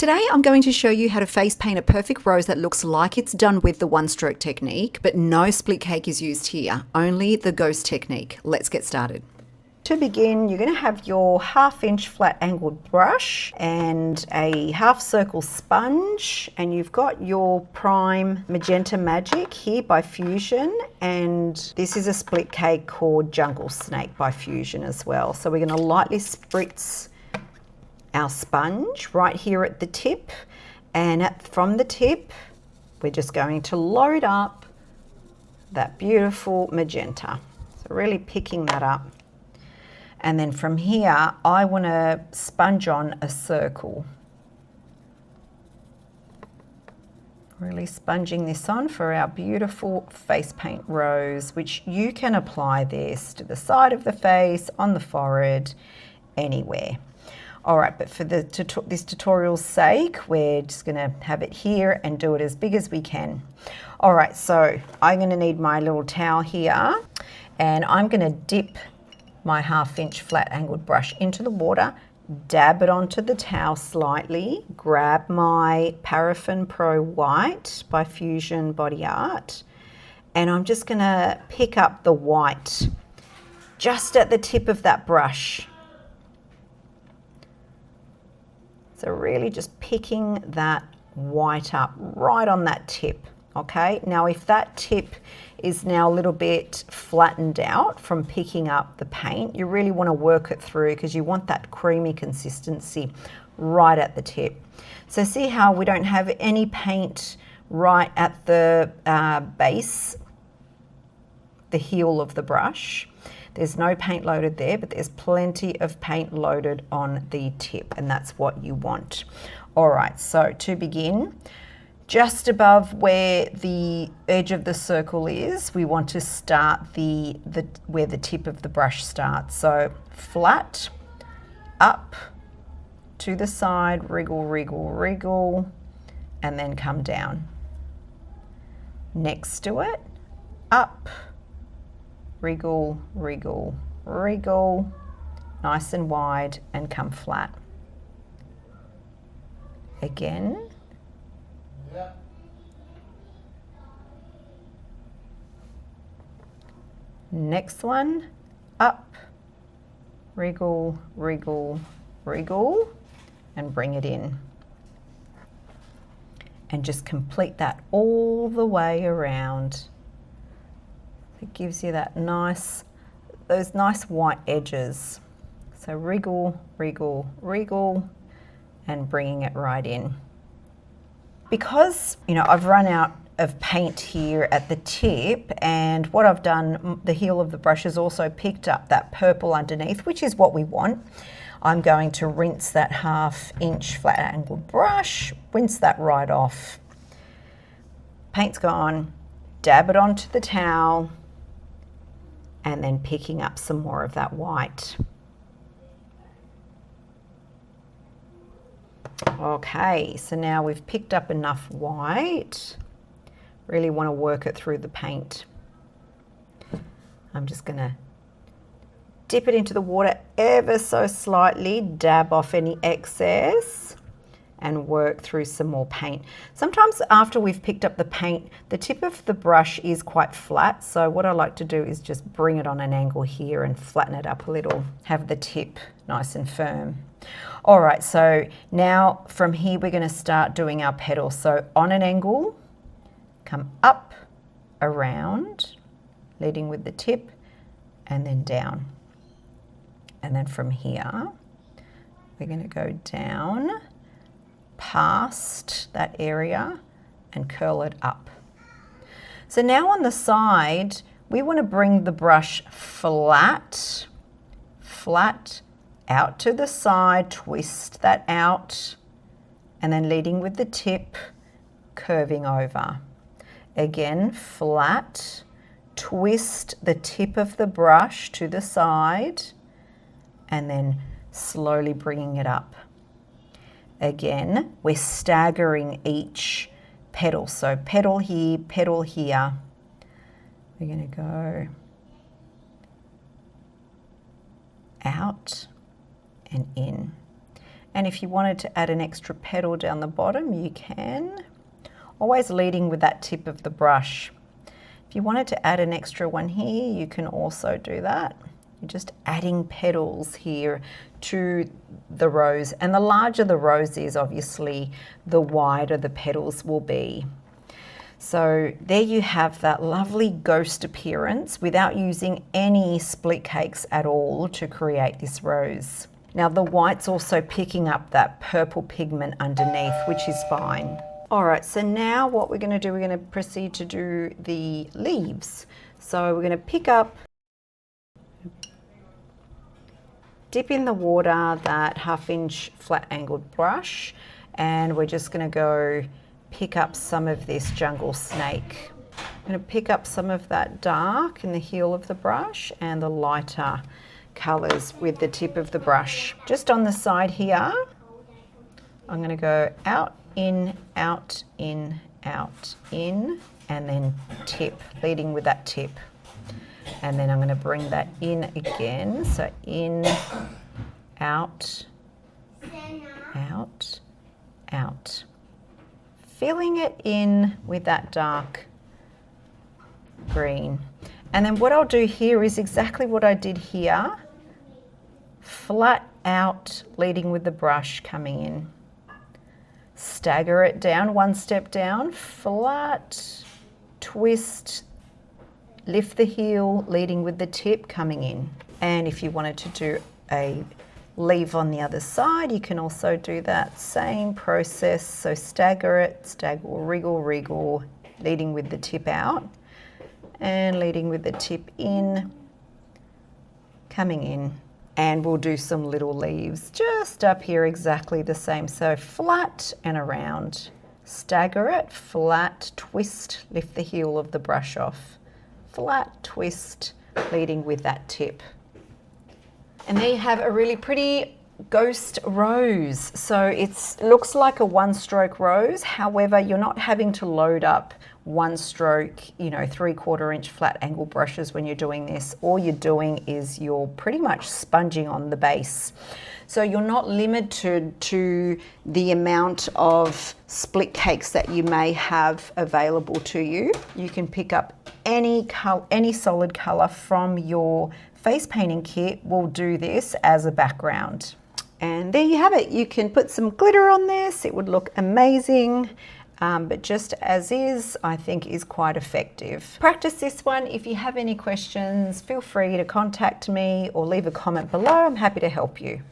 Today I'm going to show you how to face paint a perfect rose that looks like it's done with the one-stroke technique, but no split cake is used here, only the ghost technique. Let's get started. To begin, you're going to have your 1/2 inch flat angled brush and a half circle sponge, and you've got your prime Magenta Magic here by Fusion, and this is a split cake called Jungle Snake by Fusion as well. So we're going to lightly spritz our sponge right here at the tip, and from the tip we're just going to load up that beautiful magenta. So really picking that up, and then from here I want to sponge on a circle, really sponging this on for our beautiful face paint rose, which you can apply this to the side of the face, on the forehead, anywhere. All right, but for this tutorial's sake, we're just gonna have it here and do it as big as we can. All right, so I'm gonna need my little towel here, and I'm gonna dip my 1/2 inch flat angled brush into the water, dab it onto the towel slightly, grab my Paraffin Pro White by Fusion Body Art, and I'm just gonna pick up the white just at the tip of that brush. So really just picking that white up right on that tip, okay? Now if that tip is now a little bit flattened out from picking up the paint, you really want to work it through because you want that creamy consistency right at the tip. So see how we don't have any paint right at the base, the heel of the brush. There's no paint loaded there, but there's plenty of paint loaded on the tip, and that's what you want. All right, so to begin, just above where the edge of the circle is, we want to start where the tip of the brush starts. So flat, up, to the side, wriggle, wriggle, wriggle, and then come down. Next to it, up, wriggle, wriggle, wriggle, nice and wide, and come flat. Again. Yeah. Next one, up, wriggle, wriggle, wriggle, and bring it in. And just complete that all the way around. It gives you that those nice white edges. So wriggle, wriggle, wriggle, and bringing it right in. Because, you know, I've run out of paint here at the tip, and what I've done, the heel of the brush has also picked up that purple underneath, which is what we want. I'm going to rinse that 1/2 inch flat angled brush, rinse that right off. Paint's gone, dab it onto the towel, and then picking up some more of that white. Okay, so now we've picked up enough white. Really want to work it through the paint. I'm just gonna dip it into the water ever so slightly, dab off any excess, and work through some more paint. Sometimes after we've picked up the paint, the tip of the brush is quite flat, so what I like to do is just bring it on an angle here and flatten it up a little, have the tip nice and firm. All right, so now from here we're going to start doing our petals. So on an angle, come up, around, leading with the tip, and then down. And then from here, we're going to go down past that area and curl it up. So now on the side, we want to bring the brush flat, out to the side, twist that out, and then leading with the tip, curving over. Again, flat, twist the tip of the brush to the side, and then slowly bringing it up. Again, we're staggering each petal. So petal here, petal here. We're going to go out and in. And if you wanted to add an extra petal down the bottom, you can. Always leading with that tip of the brush. If you wanted to add an extra one here, you can also do that. You're just adding petals here to the rose. And the larger the rose is, obviously, the wider the petals will be. So there you have that lovely ghost appearance without using any split cakes at all to create this rose. Now the white's also picking up that purple pigment underneath, which is fine. All right, so now what we're going to do, we're going to proceed to do the leaves. So we're going to pick up, dip in the water that 1/2-inch flat angled brush, and we're just going to go pick up some of this jungle snake. I'm going to pick up some of that dark in the heel of the brush and the lighter colours with the tip of the brush. Just on the side here, I'm going to go out, in, out, in, out, in, and then tip, leading with that tip. And then I'm going to bring that in again. So in, out, out, out. Filling it in with that dark green. And then what I'll do here is exactly what I did here. Flat out, leading with the brush coming in. Stagger it down, one step down, flat, twist, lift the heel, leading with the tip coming in. And if you wanted to do a leaf on the other side, you can also do that same process. So stagger it, stagger, wriggle, wriggle, leading with the tip out and leading with the tip in, coming in. And we'll do some little leaves just up here, exactly the same. So flat and around, stagger it, flat, twist, lift the heel of the brush off, flat, twist, leading with that tip. And there you have a really pretty ghost rose. So it looks like a 1-stroke rose. However, you're not having to load up 1-stroke, 3/4-inch flat angle brushes when you're doing this. All you're doing is you're pretty much sponging on the base. So you're not limited to the amount of split cakes that you may have available to you. You can pick up any solid color from your face painting kit. Will do this as a background. And there you have it. You can put some glitter on this. It would look amazing. But just as is, I think is quite effective. Practice this one. If you have any questions, feel free to contact me or leave a comment below. I'm happy to help you.